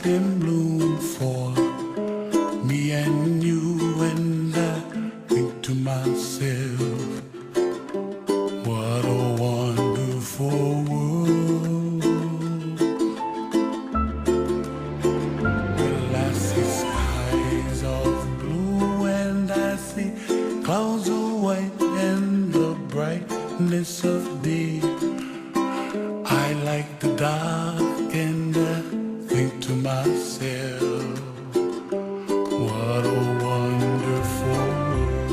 in bloom for me and you, and I think to myself, what a wonderful world. Well, I see skies of blue and I see clouds of white and the brightness of day. I like the dark and I think to myself, what a wonderful world.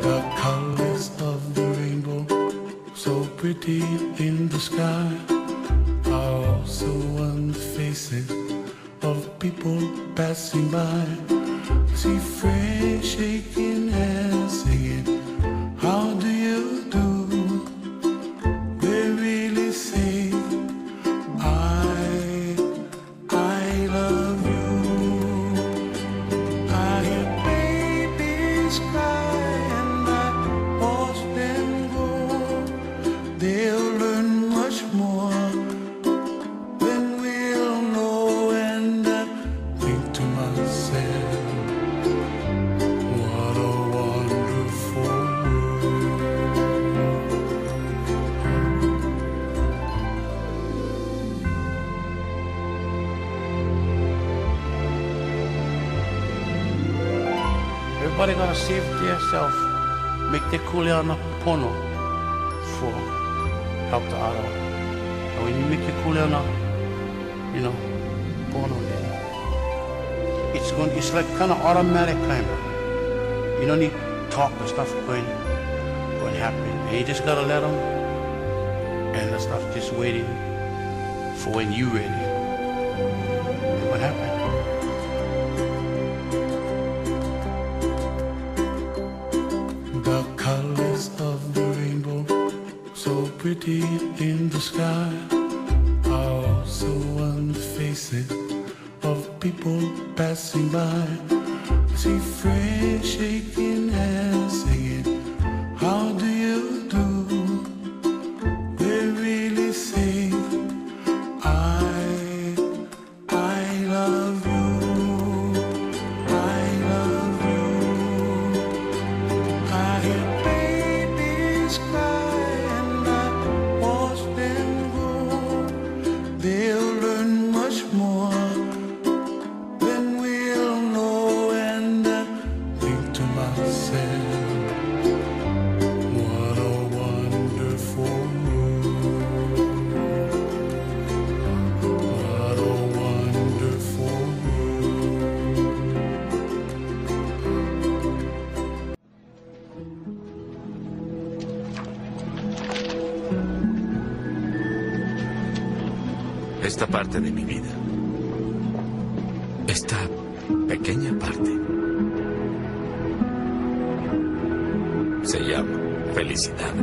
The colors of the rainbow, so pretty in the sky, are also on the faces of people passing by. See friends shaking hands, singing, how do you do? They really say, I love you. I hear babies cry and I watch them grow. They'll learn much more than we'll know, and I think to myself, what a wonderful world. Everybody gotta save themselves, make the kuleana pono for help the other. And when you make the kuleana, pono there, it's like kind of automatic kind of. You don't need talk or stuff going happen. And you just gotta let them, and the stuff just waiting for when you ready. And what happened? The colors of the rainbow, so pretty in the sky, are also on the faces of people passing by. I see friends shaking hands, singing, how do you do? They really say, I love you. I love you. I hear babies cry and I watch them grow. They'll learn much more than we'll know, and I think to myself, what a wonderful world. What a wonderful world. Esta parte de mi vida, esta pequeña parte, se llama felicidad.